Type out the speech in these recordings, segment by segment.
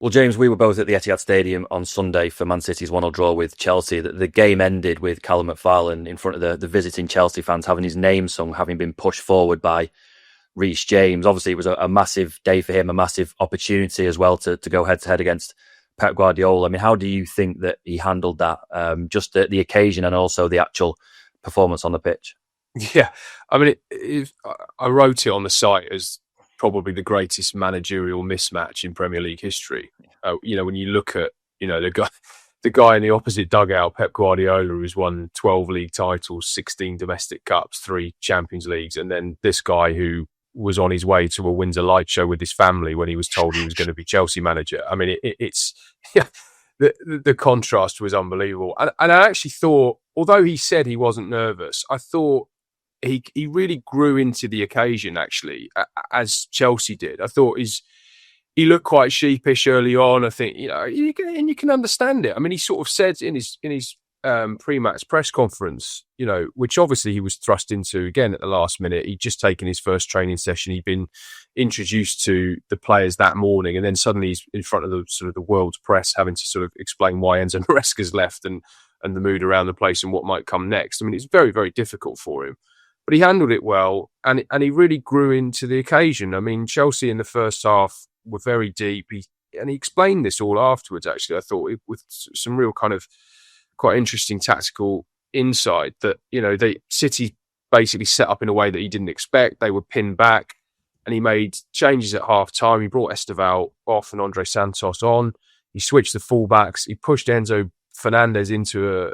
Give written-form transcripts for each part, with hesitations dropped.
Well, James, we were both at the Etihad Stadium on Sunday for Man City's 1-0 draw with Chelsea. The game ended with Callum McFarlane in front of the visiting Chelsea fans having his name sung, having been pushed forward by Reece James. Obviously, it was a massive day for him, a massive opportunity as well to go head-to-head against Pep Guardiola. I mean, how do you think that he handled that, just the occasion and also the actual performance on the pitch? Yeah, I mean, I wrote it on the site as probably the greatest managerial mismatch in Premier League history. When you look at the guy in the opposite dugout, Pep Guardiola, who's won 12 league titles, 16 domestic cups, 3 Champions Leagues, and then this guy who was on his way to a Windsor Light show with his family when he was told he was going to be Chelsea manager. I mean, it's yeah, the contrast was unbelievable. And I actually thought, although he said he wasn't nervous, I thought he really grew into the occasion, actually, as Chelsea did. I thought he looked quite sheepish early on. I think, you can understand it. I mean, he sort of said in his pre-match press conference, which obviously he was thrust into again at the last minute. He'd just taken his first training session. He'd been introduced to the players that morning, and then suddenly he's in front of the world's press, having to sort of explain why Enzo Maresca's left and the mood around the place and what might come next. I mean, it's very, very difficult for him. But he handled it well, and he really grew into the occasion. I mean, Chelsea in the first half were very deep. He explained this all afterwards, actually, I thought, with some real kind of quite interesting tactical insight that, City basically set up in a way that he didn't expect. They were pinned back, and he made changes at half-time. He brought Esteval off and Andre Santos on. He switched the fullbacks. He pushed Enzo Fernandez into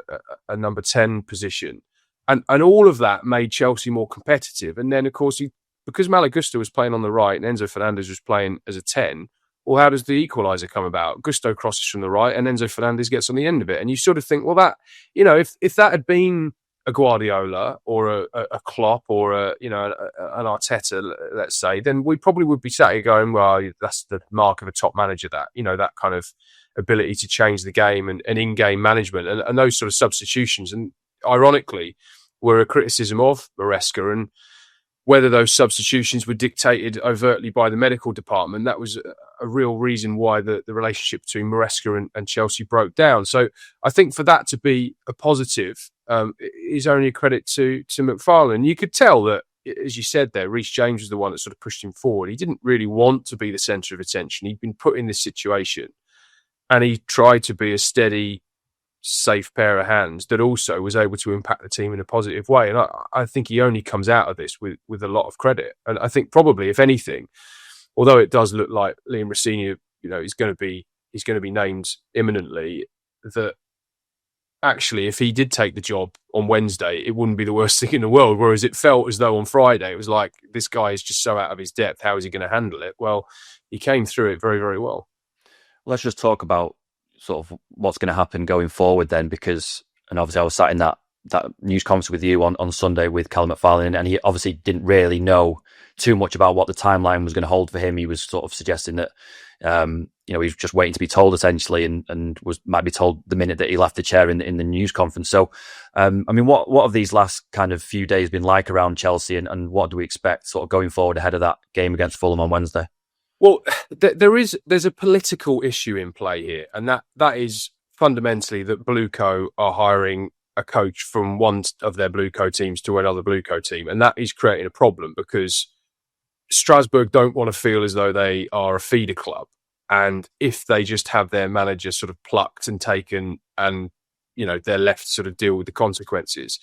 a number 10 position. And all of that made Chelsea more competitive. And then, of course, because Malagusto was playing on the right and Enzo Fernandez was playing as a 10, well, how does the equaliser come about? Gusto crosses from the right and Enzo Fernandez gets on the end of it. And you sort of think, well, that, if that had been a Guardiola or a Klopp or an Arteta, let's say, then we probably would be sat here going, well, that's the mark of a top manager, that kind of ability to change the game and in-game management and those sort of substitutions. And ironically, were a criticism of Maresca, and whether those substitutions were dictated overtly by the medical department, that was a real reason why the relationship between Maresca and Chelsea broke down. So I think for that to be a positive is only a credit to McFarlane. You could tell that, as you said there, Reece James was the one that sort of pushed him forward. He didn't really want to be the centre of attention. He'd been put in this situation, and he tried to be a steady, safe pair of hands that also was able to impact the team in a positive way. And I think he only comes out of this with a lot of credit. And I think probably, if anything, although it does look like Liam Rosenior, he's going to be named imminently, that actually, if he did take the job on Wednesday, it wouldn't be the worst thing in the world. Whereas it felt as though on Friday, it was like, this guy is just so out of his depth. How is he going to handle it? Well, he came through it very, very well. Let's just talk about sort of what's going to happen going forward then, because, and obviously I was sat in that news conference with you on Sunday with Callum McFarlane, and he obviously didn't really know too much about what the timeline was going to hold for him. He was sort of suggesting that, he was just waiting to be told essentially, and might be told the minute that he left the chair in the news conference. So, what have these last kind of few days been like around Chelsea, and what do we expect sort of going forward ahead of that game against Fulham on Wednesday? Well, there's a political issue in play here, and that is fundamentally that Blueco are hiring a coach from one of their Blueco teams to another Blueco team, and that is creating a problem because Strasbourg don't want to feel as though they are a feeder club, and if they just have their manager sort of plucked and taken, and they're left to sort of deal with the consequences,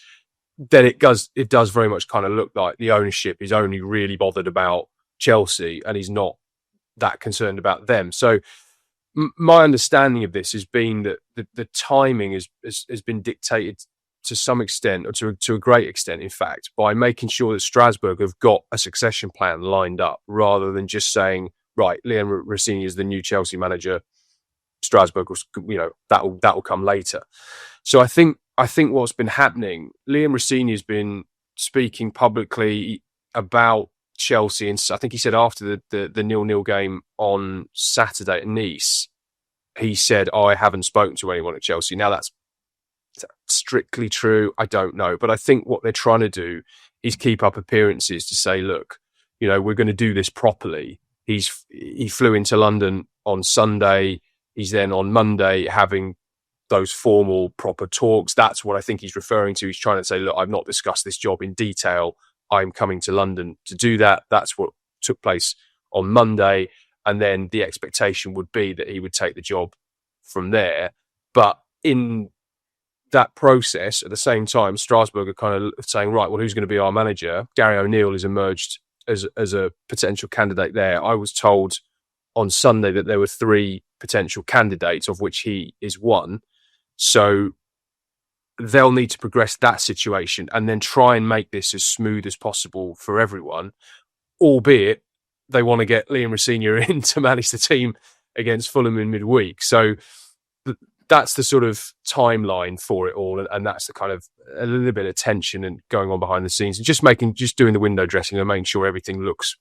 then it does very much kind of look like the ownership is only really bothered about Chelsea and is not that concerned about them. So my understanding of this has been that the timing has been dictated to some extent, or to a great extent, in fact, by making sure that Strasbourg have got a succession plan lined up, rather than just saying, right, Liam Rosenior is the new Chelsea manager. Strasbourg that'll come later. So I think what's been happening, Liam Rosenior has been speaking publicly about Chelsea, and I think he said after the 0-0 game on Saturday at Nice, he said, I haven't spoken to anyone at Chelsea. Now that's strictly true, I don't know, but I think what they're trying to do is keep up appearances to say, look, we're going to do this properly. He flew into London on Sunday. He's then on Monday having those formal, proper talks. That's what I think he's referring to. He's trying to say, look, I've not discussed this job in detail. I'm coming to London to do that. That's what took place on Monday. And then the expectation would be that he would take the job from there. But in that process, at the same time, Strasbourg are kind of saying, right, well, who's going to be our manager? Gary O'Neill has emerged as a potential candidate there. I was told on Sunday that there were 3 potential candidates, of which he is one. So they'll need to progress that situation and then try and make this as smooth as possible for everyone, albeit they want to get Liam Rosenior in to manage the team against Fulham in midweek. So that's the sort of timeline for it all, and that's the kind of a little bit of tension and going on behind the scenes, and just doing the window dressing and making sure everything looks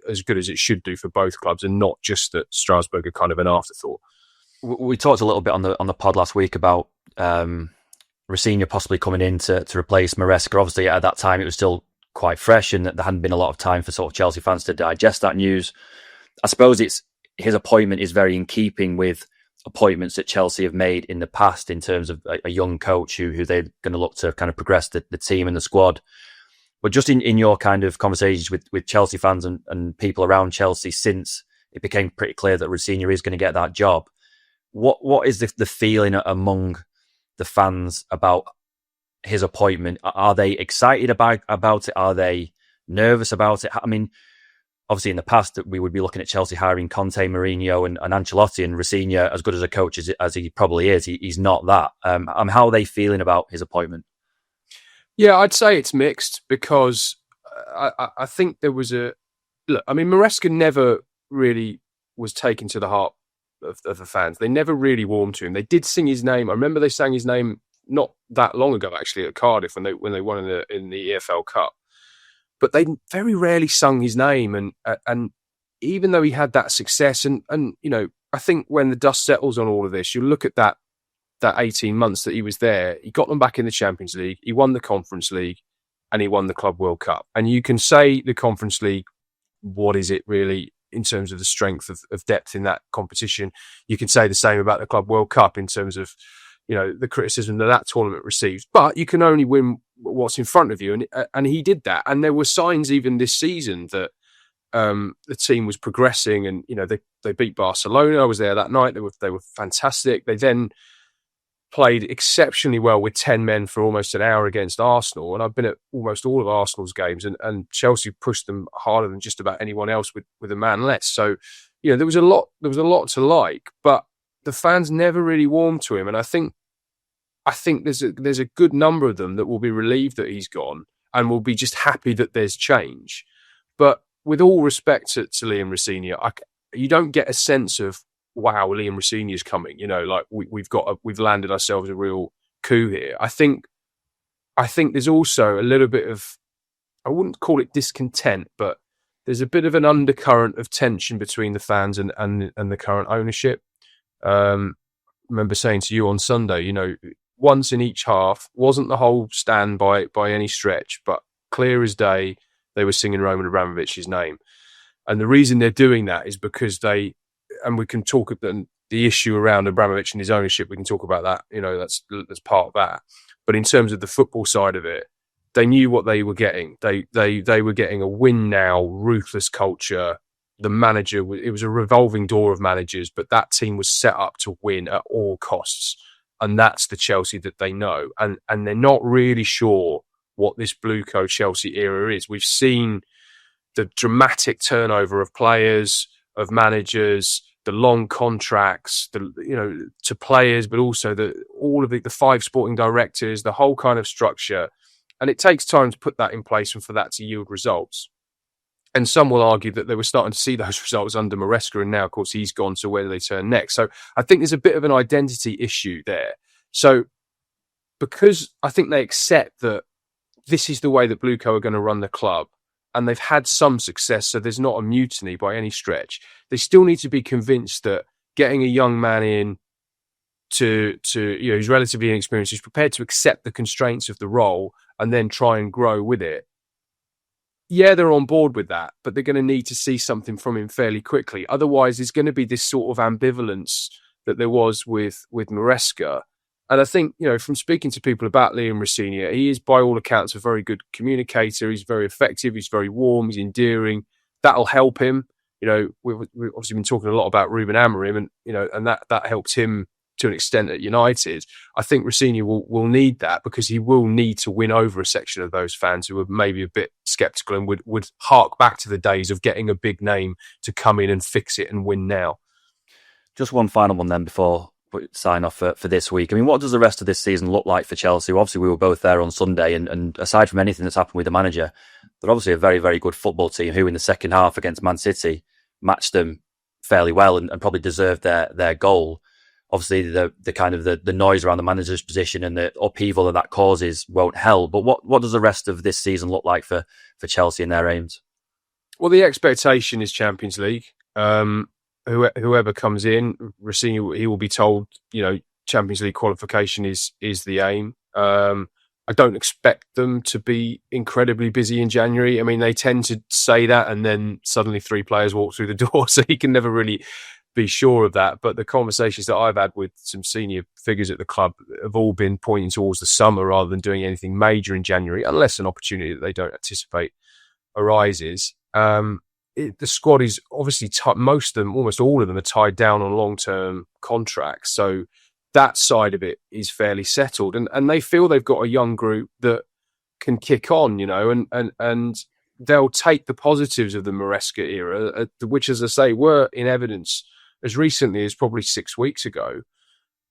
as good as it should do for both clubs, and not just that Strasbourg are kind of an afterthought. We talked a little bit on the pod last week about Rosenior possibly coming in to replace Maresca. Obviously, at that time, it was still quite fresh, and there hadn't been a lot of time for sort of Chelsea fans to digest that news. I suppose his appointment is very in keeping with appointments that Chelsea have made in the past in terms of a young coach who they're going to look to kind of progress the team and the squad. But just in your kind of conversations with Chelsea fans and people around Chelsea since it became pretty clear that Rosenior is going to get that job, what is the feeling among the fans about his appointment? Are they excited about it? Are they nervous about it? I mean, obviously in the past we would be looking at Chelsea hiring Conte, Mourinho and Ancelotti, and Rosenior, as good as a coach as he probably is, he's not that. How are they feeling about his appointment? Yeah, I'd say it's mixed, because I think there was Maresca never really was taken to the heart of the fans. They never really warmed to him. They did sing his name. I remember they sang his name not that long ago, actually, at Cardiff when they won in the EFL Cup. But they very rarely sung his name, and even though he had that success, and you know, I think when the dust settles on all of this, you look at that 18 months that he was there, he got them back in the Champions League, he won the Conference League, and he won the Club World Cup. And you can say the Conference League, what is it really in terms of the strength of depth in that competition? You can say the same about the Club World Cup in terms of, you know, the criticism that tournament receives. But you can only win what's in front of you, and he did that. And there were signs even this season that the team was progressing, and you know, they beat Barcelona. I was there that night. They were fantastic. They then played exceptionally well with 10 men for almost an hour against Arsenal. And I've been at almost all of Arsenal's games, and Chelsea pushed them harder than just about anyone else with a man less. So, you know, there was a lot to like, but the fans never really warmed to him. And I think there's a good number of them that will be relieved that he's gone and will be just happy that there's change. But with all respect to Liam Rosenior, you don't get a sense of, wow, Liam Rosenior's coming. You know, like we've landed ourselves a real coup here. I think there's also a little bit of, I wouldn't call it discontent, but there's a bit of an undercurrent of tension between the fans and the current ownership. I remember saying to you on Sunday, you know, once in each half, wasn't the whole stand by any stretch, but clear as day, they were singing Roman Abramovich's name. And the reason they're doing that is because and we can talk about the issue around Abramovich and his ownership. We can talk about that. You know, that's part of that. But in terms of the football side of it, they knew what they were getting. They were getting a win now, ruthless culture. The manager, it was a revolving door of managers, but that team was set up to win at all costs. And that's the Chelsea that they know. And they're not really sure what this Blueco Chelsea era is. We've seen the dramatic turnover of players, of managers, the long contracts, to players, but also all of the 5 sporting directors, the whole kind of structure. And it takes time to put that in place and for that to yield results. And some will argue that they were starting to see those results under Maresca, and now, of course, he's gone, so where do they turn next? So I think there's a bit of an identity issue there. So because I think they accept that this is the way that Blueco are going to run the club, and they've had some success, so there's not a mutiny by any stretch, they still need to be convinced that getting a young man in to who's relatively inexperienced, who's prepared to accept the constraints of the role and then try and grow with it, yeah, they're on board with that, but they're going to need to see something from him fairly quickly. Otherwise, there's going to be this sort of ambivalence that there was with Maresca. And I think, from speaking to people about Liam Rosenior, he is, by all accounts, a very good communicator. He's very effective. He's very warm. He's endearing. That'll help him. We've obviously been talking a lot about Ruben Amorim, and that helped him to an extent at United. I think Rosenior will need that, because he will need to win over a section of those fans who are maybe a bit sceptical and would hark back to the days of getting a big name to come in and fix it and win now. Just one final one then before we sign off for this week. I mean, what does the rest of this season look like for Chelsea? Obviously, we were both there on Sunday, and aside from anything that's happened with the manager, they're obviously a very, very good football team who, in the second half against Man City, matched them fairly well and probably deserved their goal. Obviously, the kind of the noise around the manager's position and the upheaval that causes won't help. But what does the rest of this season look like for Chelsea and their aims? Well, the expectation is Champions League. Whoever comes in, Rosenior, he will be told, Champions League qualification is the aim. I don't expect them to be incredibly busy in January. I mean, they tend to say that, and then suddenly 3 players walk through the door, so you can never really be sure of that. But the conversations that I've had with some senior figures at the club have all been pointing towards the summer rather than doing anything major in January, unless an opportunity that they don't anticipate arises. The squad is obviously most of them, almost all of them, are tied down on long-term contracts. So that side of it is fairly settled, and they feel they've got a young group that can kick on, and they'll take the positives of the Maresca era, which, as I say, were in evidence as recently as probably 6 weeks ago,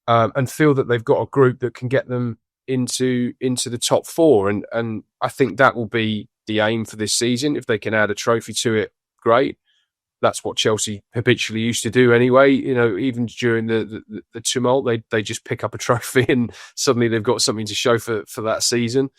and feel that they've got a group that can get them into the top 4. And I think that will be the aim for this season. If they can add a trophy to it, great. That's what Chelsea habitually used to do anyway. Even during the tumult, they just pick up a trophy and suddenly they've got something to show for that season.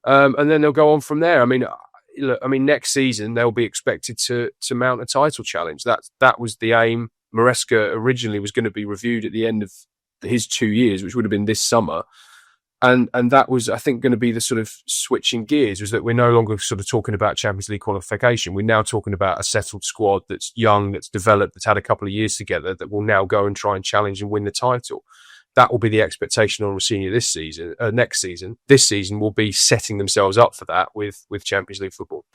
And then they'll go on from there. I mean, next season they'll be expected to mount a title challenge. That was the aim. Maresca originally was going to be reviewed at the end of his 2 years, which would have been this summer. And that was, I think, going to be the sort of switching gears, was that we're no longer sort of talking about Champions League qualification. We're now talking about a settled squad that's young, that's developed, that's had a couple of years together, that will now go and try and challenge and win the title. That will be the expectation on Rosenior this season, next season. This season will be setting themselves up for that with Champions League football.